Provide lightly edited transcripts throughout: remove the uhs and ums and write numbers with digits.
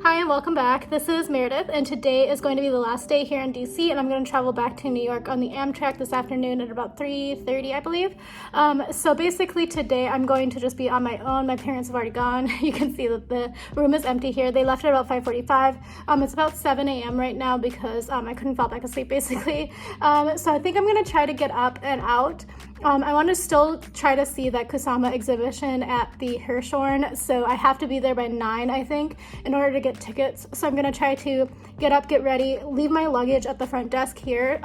Hi and welcome back. This is Meredith and today is going to be the last day here in DC and I'm going to travel back to New York on the Amtrak this afternoon at about 3:30 I believe. So basically today I'm going to just be on my own. My parents have already gone. You can see that the room is empty here. They left at about 5:45. It's about 7 a.m. right now because I couldn't fall back asleep basically. So I think I'm going to try to get up and out. I want to still try to see that Kusama exhibition at the Hirshhorn, so I have to be there by 9 I think in order to get tickets. So I'm going to try to get up, get ready, leave my luggage at the front desk here.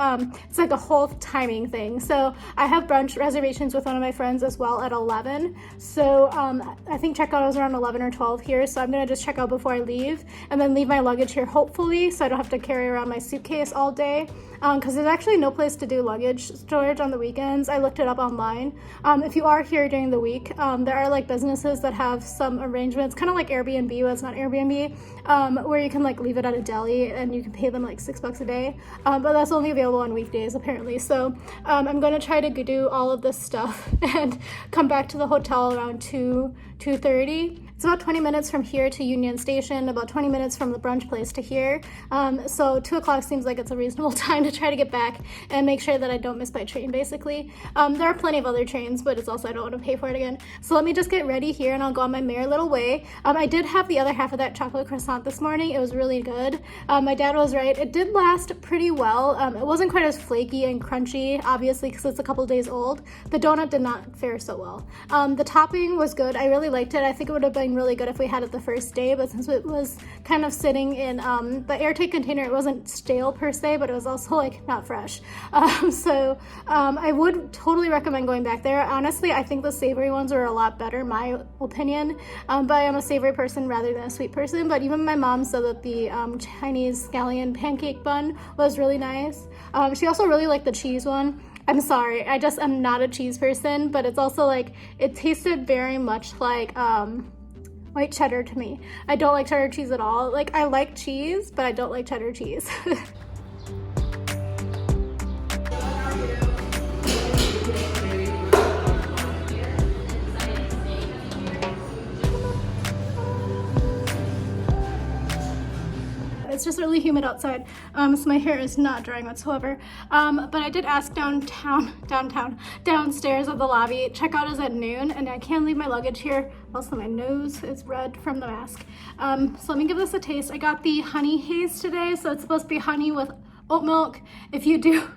It's like a whole timing thing. So I have brunch reservations with one of my friends as well at 11. So I think checkout is around 11 or 12 here, so I'm going to just check out before I leave and then leave my luggage here hopefully so I don't have to carry around my suitcase all day. Because there's actually no place to do luggage storage on the weekends. I looked it up online. If you are here during the week, there are like businesses that have some arrangements, kind of like Airbnb, but it's not Airbnb, where you can like leave it at a deli and you can pay them like $6 a day. But that's only available on weekdays apparently. So I'm going to try to do all of this stuff and come back to the hotel around 2:30. It's about 20 minutes from here to Union Station, about 20 minutes from the brunch place to here. So 2 o'clock seems like it's a reasonable time to try to get back and make sure that I don't miss my train basically. There are plenty of other trains, but it's also I don't want to pay for it again. So let me just get ready here and I'll go on my merry little way. I did have the other half of that chocolate croissant this morning. It was really good. My dad was right. It did last pretty well. It wasn't quite as flaky and crunchy, obviously, because it's a couple days old. The donut did not fare so well. The topping was good. I really liked it. I think it would have been really good if we had it the first day, but since it was kind of sitting in the airtight container, it wasn't stale per se, but it was also like not fresh. So I would totally recommend going back there. Honestly, I think the savory ones are a lot better, my opinion, but I am a savory person rather than a sweet person. But even my mom said that the Chinese scallion pancake bun was really nice. She also really liked the cheese one. I'm sorry, I just am not a cheese person, but it's also like, it tasted very much like white cheddar to me. I don't like cheddar cheese at all. Like, I like cheese, but I don't like cheddar cheese. It's just really humid outside, so my hair is not drying whatsoever. But I did ask downstairs at the lobby. Checkout is at noon, and I can leave my luggage here. Also, my nose is red from the mask. So let me give this a taste. I got the honey haze today, so it's supposed to be honey with oat milk. If you do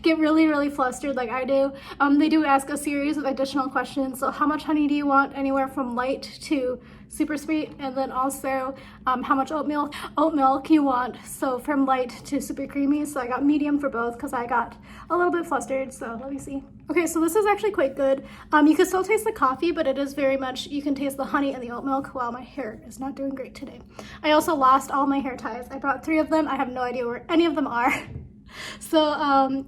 get really flustered like I do, they do ask a series of additional questions. So how much honey do you want? Anywhere from light to super sweet, and then also how much oat milk you want, so from light to super creamy. So I got medium for both because I got a little bit flustered. So let me see. Okay, so this is actually quite good. You can still taste the coffee, but it is very much, you can taste the honey and the oat milk. While my hair is not doing great today. I also lost all my hair ties. I brought 3 of them. I have no idea where any of them are. So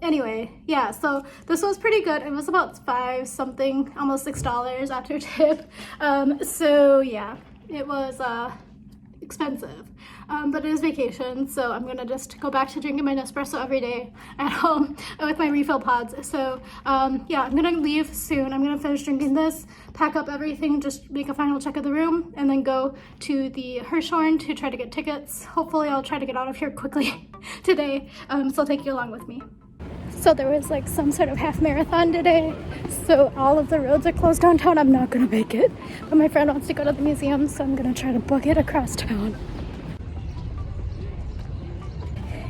anyway, yeah, so this was pretty good. It was about $5 something, almost $6 after tip. So yeah, it was expensive, but it is vacation, so I'm gonna just go back to drinking my Nespresso every day at home with my refill pods. So yeah, I'm gonna leave soon. I'm gonna finish drinking this, pack up everything, just make a final check of the room, and then go to the Hirshhorn to try to get tickets. Hopefully I'll try to get out of here quickly today, so I'll take you along with me. So there was like some sort of half marathon today, so all of the roads are closed downtown. I'm not gonna make it, but my friend wants to go to the museum, so I'm gonna try to book it across town.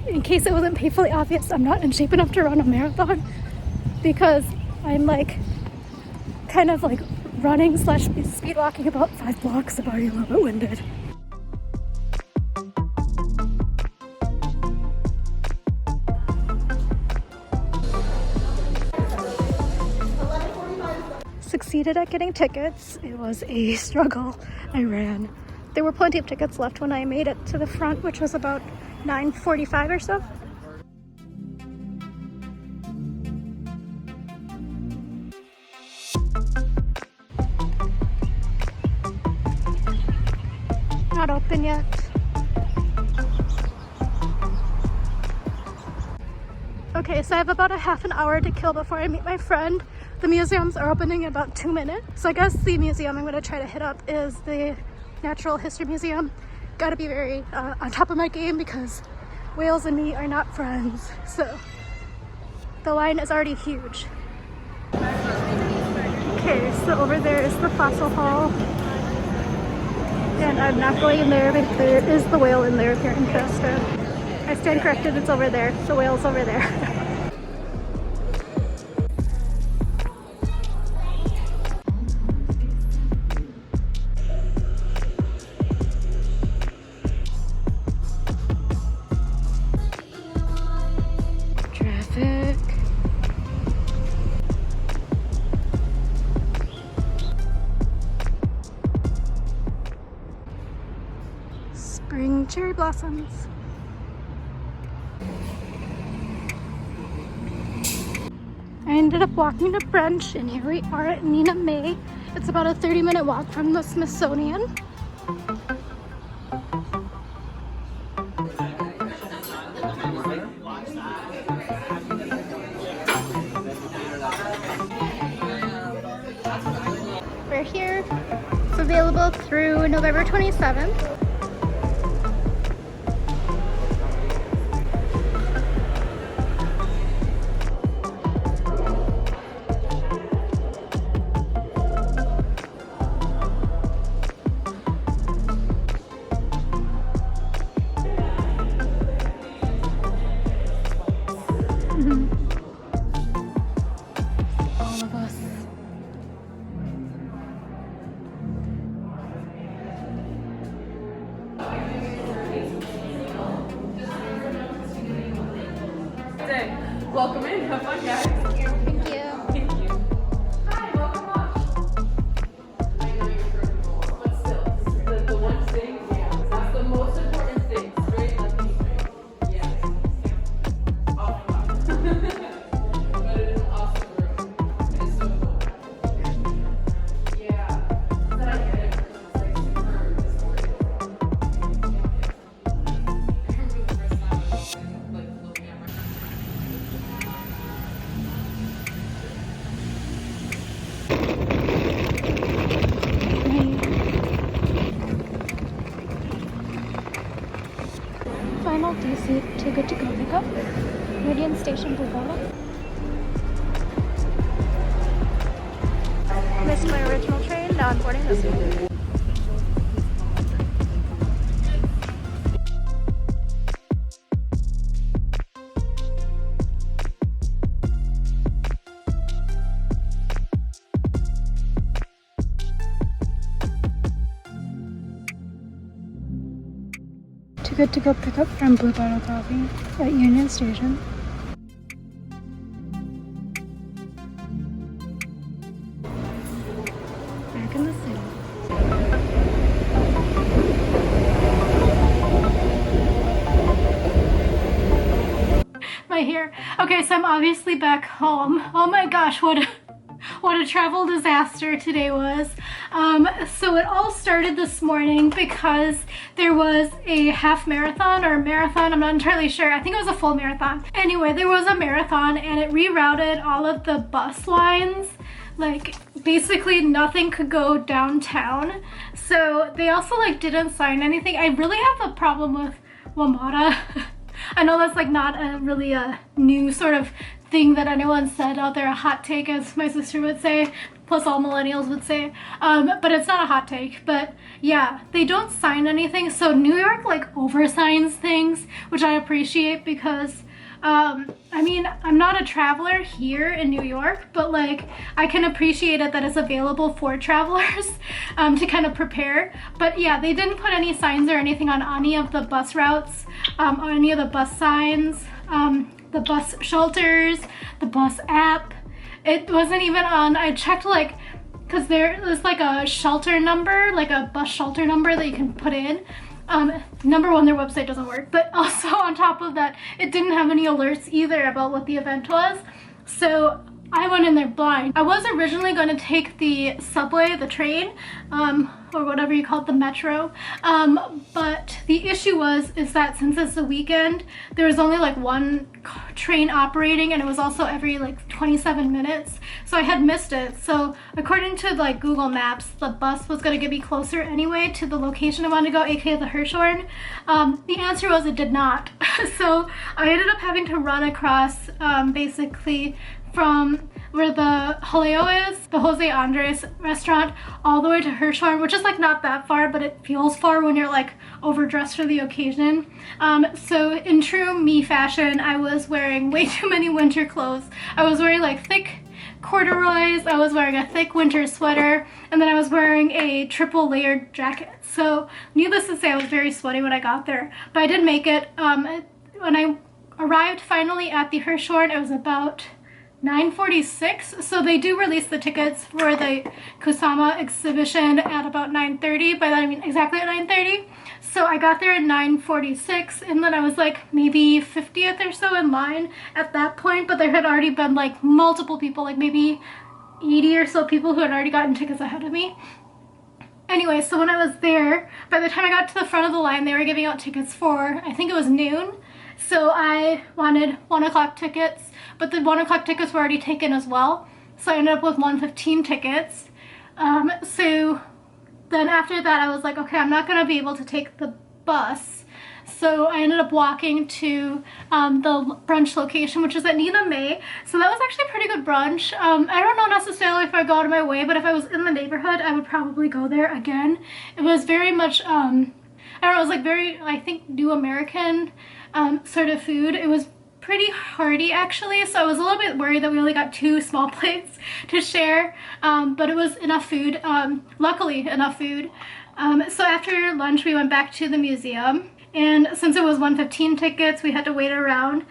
In case it wasn't painfully obvious, I'm not in shape enough to run a marathon because I'm like kind of like running / speed walking about 5 blocks. I'm already a little bit winded. Succeeded at getting tickets. It was a struggle. I ran. There were plenty of tickets left when I made it to the front, which was about 9:45 or so. Not open yet. Okay, so I have about a half an hour to kill before I meet my friend. The museums are opening in about 2 minutes. So I guess the museum I'm going to try to hit up is the Natural History Museum. gotta be very on top of my game because whales and me are not friends. So the line is already huge. Okay, so over there is the fossil hall. And I'm not going in there, but there is the whale in there if you're interested. I stand corrected, it's over there. The whale's over there. Traffic. Spring cherry blossoms. I ended up walking to brunch, and here we are at Nina May. It's about a 30-minute walk from the Smithsonian. We're here. It's available through November 27th. All of us. Welcome in. Have fun, guys. Thank you. Thank you. Hi, welcome on. I know you're from Goa, but still, this is the one thing, that's the most important thing. Straight lefty straight. Yes. Oh my god. But it is an awesome room. It is so cool. Yeah. But I get it. It's like super distorted. I remember the first time I was like looking at my Final DC to good to go pickup. Meridian Station, Blue Bottle. Missed my original train, now I'm boarding this one. Too good to go pickup from Blue Bottle Coffee at Union Station. Back in the city. My hair. Okay, so I'm obviously back home. Oh my gosh, what a travel disaster today was. So it all started this morning because there was a half marathon or a marathon, I'm not entirely sure. I think it was a full marathon. Anyway, there was a marathon and it rerouted all of the bus lines. Like basically nothing could go downtown. So they also like didn't sign anything. I really have a problem with WMATA. I know that's like not a really a new sort of thing that anyone said out there, a hot take as my sister would say, plus all millennials would say, but it's not a hot take. But yeah, they don't sign anything. So New York like oversigns things, which I appreciate because I mean, I'm not a traveler here in New York, but like I can appreciate it that it's available for travelers to kind of prepare. But yeah, they didn't put any signs or anything on any of the bus routes, or any of the bus signs, the bus shelters, the bus app. It wasn't even on. I checked like, because there's like a shelter number, like a bus shelter number that you can put in. Number one, their website doesn't work, but also on top of that, it didn't have any alerts either about what the event was. So I went in there blind. I was originally going to take the subway, the train, or whatever you call it, the metro. But the issue is that since it's the weekend, there was only like one train operating, and it was also every like 27 minutes, so I had missed it. So according to like Google Maps, the bus was going to get me closer anyway to the location I wanted to go, aka the Hirshhorn. The answer was it did not. So I ended up having to run across basically from where the Jaleo is, the Jose Andres restaurant, all the way to Hirshhorn, which is like not that far, but it feels far when you're like overdressed for the occasion. So in true me fashion, I was wearing way too many winter clothes. I was wearing like thick corduroys, I was wearing a thick winter sweater, and then I was wearing a triple layered jacket. So needless to say, I was very sweaty when I got there, but I did make it. When I arrived finally at the Hirshhorn, it was about 9:46, so they do release the tickets for the Kusama exhibition at about 9:30. By that I mean exactly at 9:30. So I got there at 9:46, and then I was like maybe 50th or so in line at that point, but there had already been like multiple people, like maybe 80 or so people who had already gotten tickets ahead of me. Anyway, so when I was there, by the time I got to the front of the line, they were giving out tickets for, I think it was noon. So I wanted 1 o'clock tickets, but the 1 o'clock tickets were already taken as well. So I ended up with 1:15 tickets. So then after that, I was like, okay, I'm not gonna be able to take the bus. So I ended up walking to the brunch location, which is at Nina May. So that was actually a pretty good brunch. I don't know necessarily if I go out of my way, but if I was in the neighborhood, I would probably go there again. It was very much, I don't know, it was like very, I think, New American sort of food. It was pretty hearty actually, so I was a little bit worried that we only got 2 small plates to share, but it was enough food, luckily enough food. So after lunch we went back to the museum, and since it was 1:15 tickets, we had to wait around.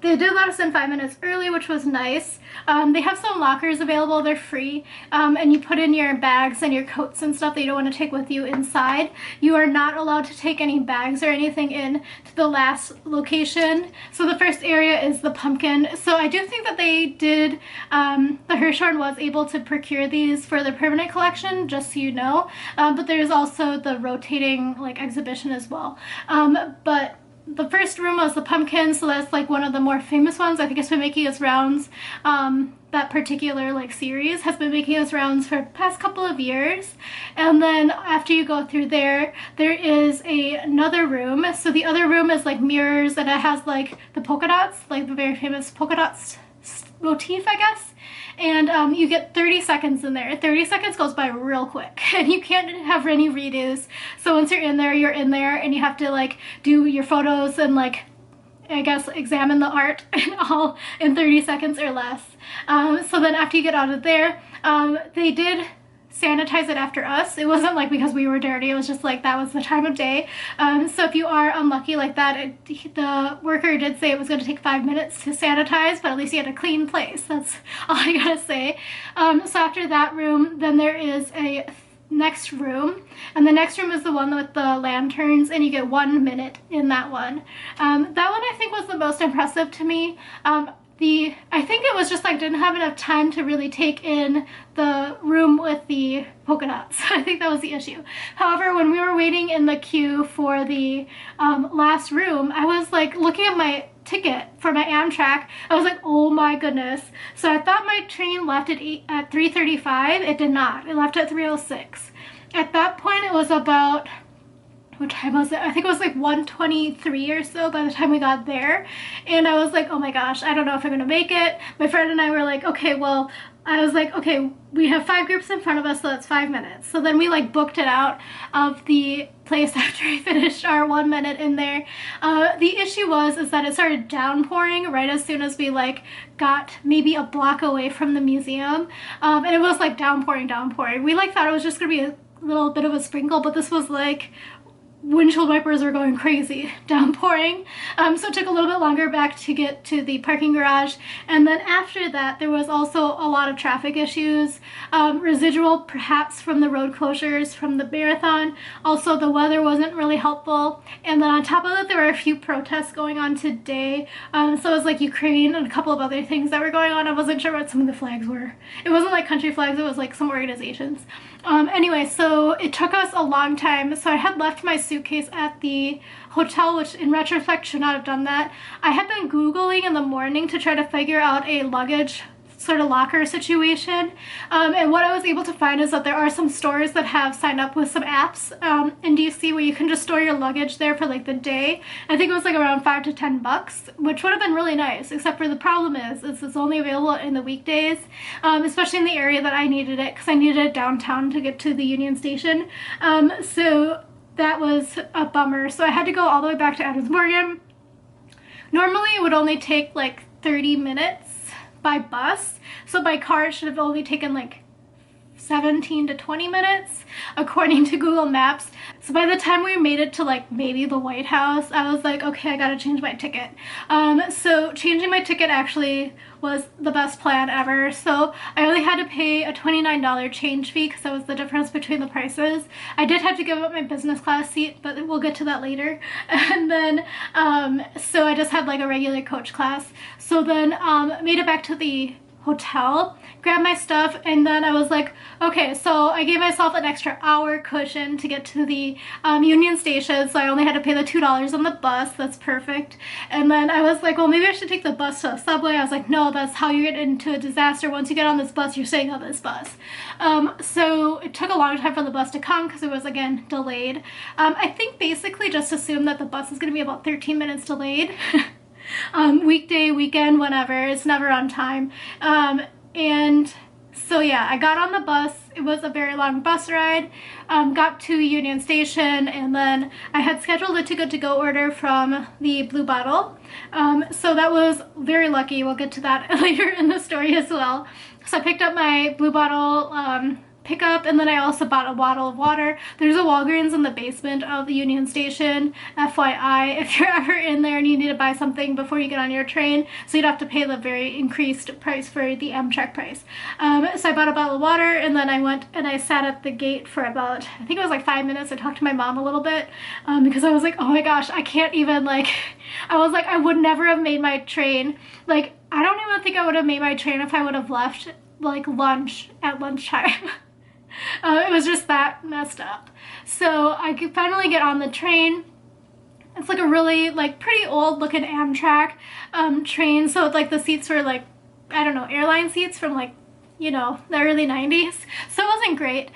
They did let us in 5 minutes early, which was nice. They have some lockers available, they're free, and you put in your bags and your coats and stuff that you don't want to take with you inside. You are not allowed to take any bags or anything in to the last location. So the first area is the pumpkin. So I do think that they did, the Hirshhorn was able to procure these for their permanent collection, just so you know, but there's also the rotating like exhibition as well. But the first room was the pumpkin, so that's like one of the more famous ones. I think it's been making its rounds, that particular like series has been making its rounds for the past couple of years. And then after you go through there, there is another room. So the other room is like mirrors, and it has like the polka dots, like the very famous polka dots motif, I guess. And you get 30 seconds in there. 30 seconds goes by real quick, and you can't have any redos. So once you're in there, and you have to like do your photos and like, I guess, examine the art and all in 30 seconds or less. So then after you get out of there, they did sanitize it after us. It wasn't like because we were dirty, it was just like that was the time of day. So if you are unlucky like that, the worker did say it was going to take 5 minutes to sanitize, but at least you had a clean place. That's all I gotta say. So after that room, then there is a next room, and the next room is the one with the lanterns, and you get 1 minute in that one. That one I think was the most impressive to me. I think it was just like didn't have enough time to really take in the room with the polka dots. I think that was the issue. However, when we were waiting in the queue for the last room, I was like looking at my ticket for my Amtrak. I was like, oh my goodness. So I thought my train left at 3:35. It did not. It left at 3:06. At that point, it was about, what time was it? I think it was like 1:23 or so by the time we got there. And I was like, oh my gosh, I don't know if I'm gonna make it. My friend and I were like, okay, well, I was like, okay, we have 5 groups in front of us, so that's 5 minutes. So then we like booked it out of the place after we finished our 1 minute in there. The issue is that it started downpouring right as soon as we like got maybe a block away from the museum. And it was like downpouring. We like thought it was just gonna be a little bit of a sprinkle, but this was like windshield wipers are going crazy, downpouring. So it took a little bit longer back to get to the parking garage. And then after that, there was also a lot of traffic issues, residual perhaps from the road closures from the marathon. Also, the weather wasn't really helpful. And then on top of that, there were a few protests going on today. So it was like Ukraine and a couple of other things that were going on. I wasn't sure what some of the flags were. It wasn't like country flags, it was like some organizations. Anyway, so it took us a long time. So I had left my suit suitcase at the hotel, which in retrospect should not have done that. I had been Googling in the morning to try to figure out a luggage sort of locker situation, and what I was able to find is that there are some stores that have signed up with some apps in DC where you can just store your luggage there for like the day. I think it was like around $5 to $10, which would have been really nice, except for the problem is it's only available in the weekdays, especially in the area that I needed it, because I needed it downtown to get to the Union Station. So that was a bummer. So I had to go all the way back to Adams Morgan. Normally it would only take like 30 minutes by bus, so by car it should have only taken like 17 to 20 minutes according to Google Maps. So by the time we made it to like maybe the White House, I was like, okay, I gotta change my ticket. So changing my ticket actually was the best plan ever. So I only had to pay a $29 change fee because that was the difference between the prices. I did have to give up my business class seat, but we'll get to that later. And then so I just had like a regular coach class. So then made it back to the hotel, grabbed my stuff, and then I was like, okay, so I gave myself an extra hour cushion to get to the Union Station, so I only had to pay the $2 on the bus. That's perfect. And then I was like, well, maybe I should take the bus to the subway. I was like, no, that's how you get into a disaster. Once you get on this bus, you're staying on this bus. So it took a long time for the bus to come because it was, again, delayed. I think basically just assume that the bus is going to be about 13 minutes delayed. Weekday, weekend, whenever, it's never on time. And so yeah, I got on the bus. It was a very long bus ride. Got to Union Station, and then I had scheduled a to-go order from the Blue Bottle. So that was very lucky. We'll get to that later in the story as well. So I picked up my Blue Bottle pickup, and then I also bought a bottle of water. There's a Walgreens in the basement of the Union Station, FYI, if you're ever in there and you need to buy something before you get on your train, so you'd have to pay the very increased price for the Amtrak price. So I bought a bottle of water, and then I went and I sat at the gate for about, I think it was like 5 minutes. I talked to my mom a little bit because I was like, oh my gosh, I can't even, like, I was like, I would never have made my train. Like, I don't even think I would have made my train if I would have left like lunch at lunchtime. It was just that messed up. So I could finally get on the train. It's like a really like pretty old looking Amtrak train. So like the seats were like, I don't know, airline seats from like, you know, the early 90s. So it wasn't great.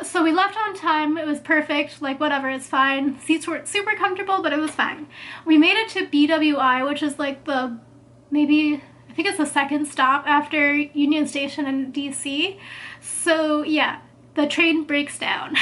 So we left on time. It was perfect. Like whatever, it's fine. Seats weren't super comfortable, but it was fine. We made it to BWI, which is like the maybe, I think it's the second stop after Union Station in DC. So yeah, the train breaks down.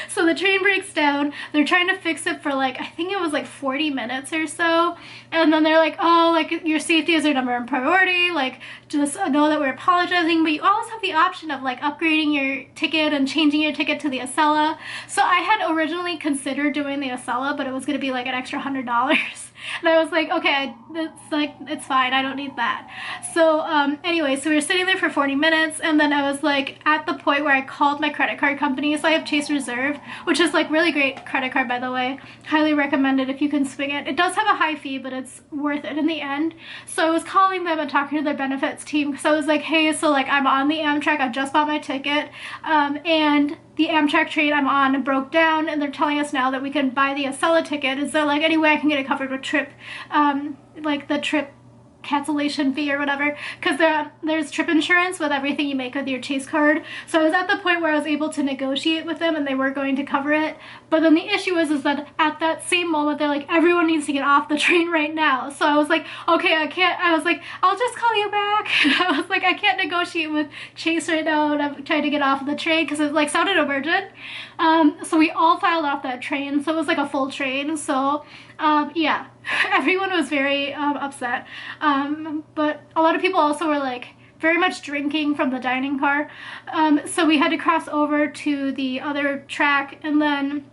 So the train breaks down. They're trying to fix it for like, I think it was like 40 minutes or so. And then they're like, oh, like your safety is our number one priority. Like just know that we're apologizing, but you always have the option of like upgrading your ticket and changing your ticket to the Acela. So I had originally considered doing the Acela, but it was going to be like an extra $100. And I was like, okay, it's fine. I don't need that. So anyway, so we were sitting there for 40 minutes, and then I was like at the point where I called my credit card company. So I have Chase Reserve, which is like really great credit card, by the way. Highly recommend it if you can swing it. It does have a high fee, but it's worth it in the end. So I was calling them and talking to their benefits team, because I was like, hey, so like I'm on the Amtrak. I just bought my ticket, and the Amtrak train I'm on broke down, and they're telling us now that we can buy the Acela ticket. Is there like any way I can get it covered with trip, like the trip cancellation fee or whatever, because there's trip insurance with everything you make with your Chase card. So I was at the point where I was able to negotiate with them, and they were going to cover it. But then the issue is that at that same moment they're like, everyone needs to get off the train right now. So I was like, okay, I can't. I was like, I'll just call you back. I was like, I can't negotiate with Chase right now, and I'm trying to get off the train because it like sounded emergent. So we all filed off that train. So it was like a full train. So yeah, everyone was very upset. But a lot of people also were like very much drinking from the dining car. So we had to cross over to the other track, and then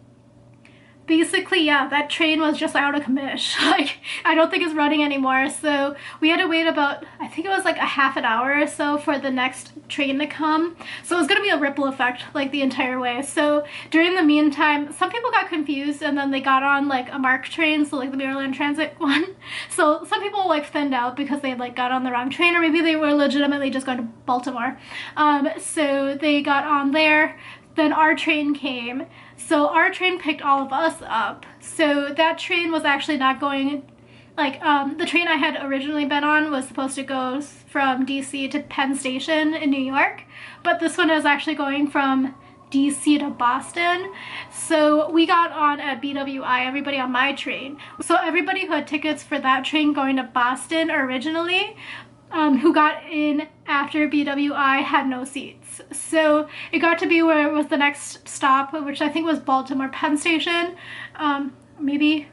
basically, yeah, that train was just out of commission. Like, I don't think it's running anymore. So we had to wait about, I think it was like a half an hour or so for the next train to come. So it was going to be a ripple effect like the entire way. So during the meantime, some people got confused, and then they got on like a MARC train, so like the Maryland Transit one. So some people like thinned out because they like got on the wrong train, or maybe they were legitimately just going to Baltimore. So they got on there. then our train came. So our train picked all of us up. So that train was actually not going, like, the train I had originally been on was supposed to go from DC to Penn Station in New York, but this one is actually going from DC to Boston. So we got on at BWI, everybody on my train. So everybody who had tickets for that train going to Boston originally, who got in after BWI, had no seats. So it got to be where it was the next stop, which I think was Baltimore Penn Station. Maybe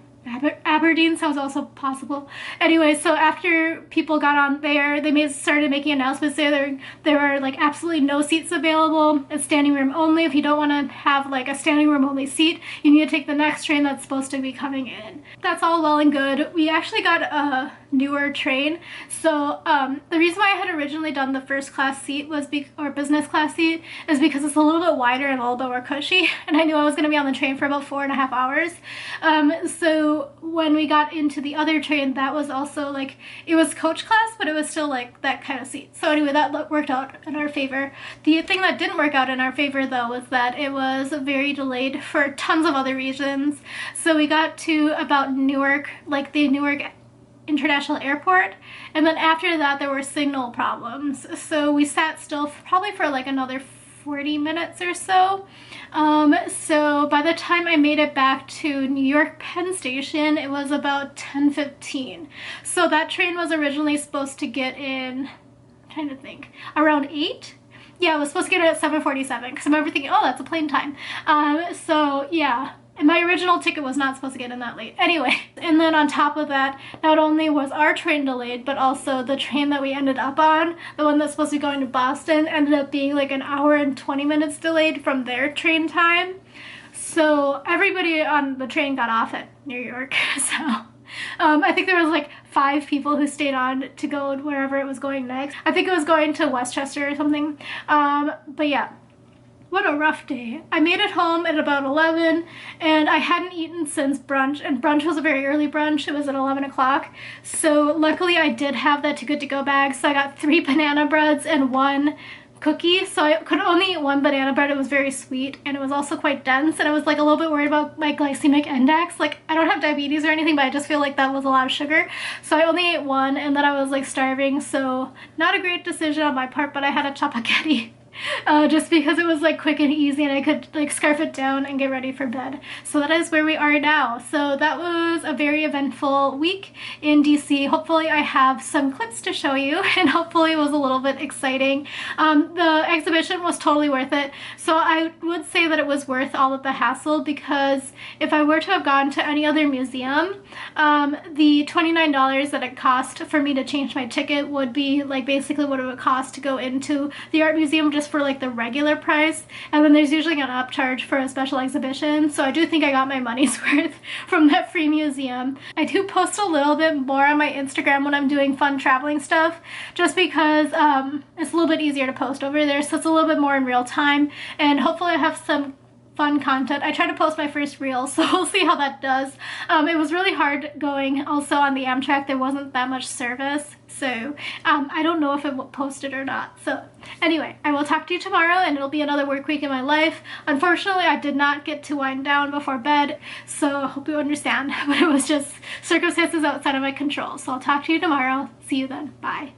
Aberdeen sounds also possible. Anyway, so after people got on there, they started making announcements there. There were like absolutely no seats available. It's standing room only. If you don't want to have like a standing room only seat, you need to take the next train that's supposed to be coming in. That's all well and good. We actually got a newer train. So the reason why I had originally done the first class seat was or business class seat is because it's a little bit wider and a little bit more cushy, and I knew I was going to be on the train for about 4.5 hours. So when we got into the other train, that was also like, it was coach class, but it was still like that kind of seat. So anyway, that worked out in our favor. The thing that didn't work out in our favor though was that it was very delayed for tons of other reasons. So we got to about Newark, like the Newark International Airport, and then after that there were signal problems. So we sat still probably for like another 40 minutes or so. So by the time I made it back to New York Penn Station, it was about 10:15. So that train was originally supposed to get in, I'm trying to think, around 8? Yeah, it was supposed to get in at 7:47 because I remember thinking, oh, that's a plane time. So yeah. And my original ticket was not supposed to get in that late. Anyway, and then on top of that, not only was our train delayed, but also the train that we ended up on, the one that's supposed to be going to Boston, ended up being like an hour and 20 minutes delayed from their train time. So everybody on the train got off at New York. So I think there was like 5 people who stayed on to go wherever it was going next. I think it was going to Westchester or something. But yeah. What a rough day. I made it home at about 11, and I hadn't eaten since brunch, and brunch was a very early brunch. It was at 11 o'clock. So luckily I did have that Too Good To Go bag, so I got 3 banana breads and 1 cookie. So I could only eat 1 banana bread. It was very sweet, and it was also quite dense, and I was like a little bit worried about my glycemic index. Like, I don't have diabetes or anything, but I just feel like that was a lot of sugar. So I only ate 1, and then I was like starving, so not a great decision on my part, but I had a chapaghetti. Just because it was like quick and easy and I could like scarf it down and get ready for bed. So that is where we are now. So that was a very eventful week in DC. Hopefully I have some clips to show you, and hopefully it was a little bit exciting. The exhibition was totally worth it. So I would say that it was worth all of the hassle, because if I were to have gone to any other museum, the $29 that it cost for me to change my ticket would be like basically what it would cost to go into the art museum just for like the regular price, and then there's usually an upcharge for a special exhibition. So I do think I got my money's worth from that free museum. I do post a little bit more on my Instagram when I'm doing fun traveling stuff, just because it's a little bit easier to post over there, so it's a little bit more in real time, and hopefully I have some fun content. I tried to post my first reel, so we'll see how that does. It was really hard going also on the Amtrak. There wasn't that much service, so I don't know if it posted or not. So anyway, I will talk to you tomorrow, and it'll be another work week in my life. Unfortunately, I did not get to wind down before bed, so I hope you understand, but it was just circumstances outside of my control. So I'll talk to you tomorrow. See you then. Bye.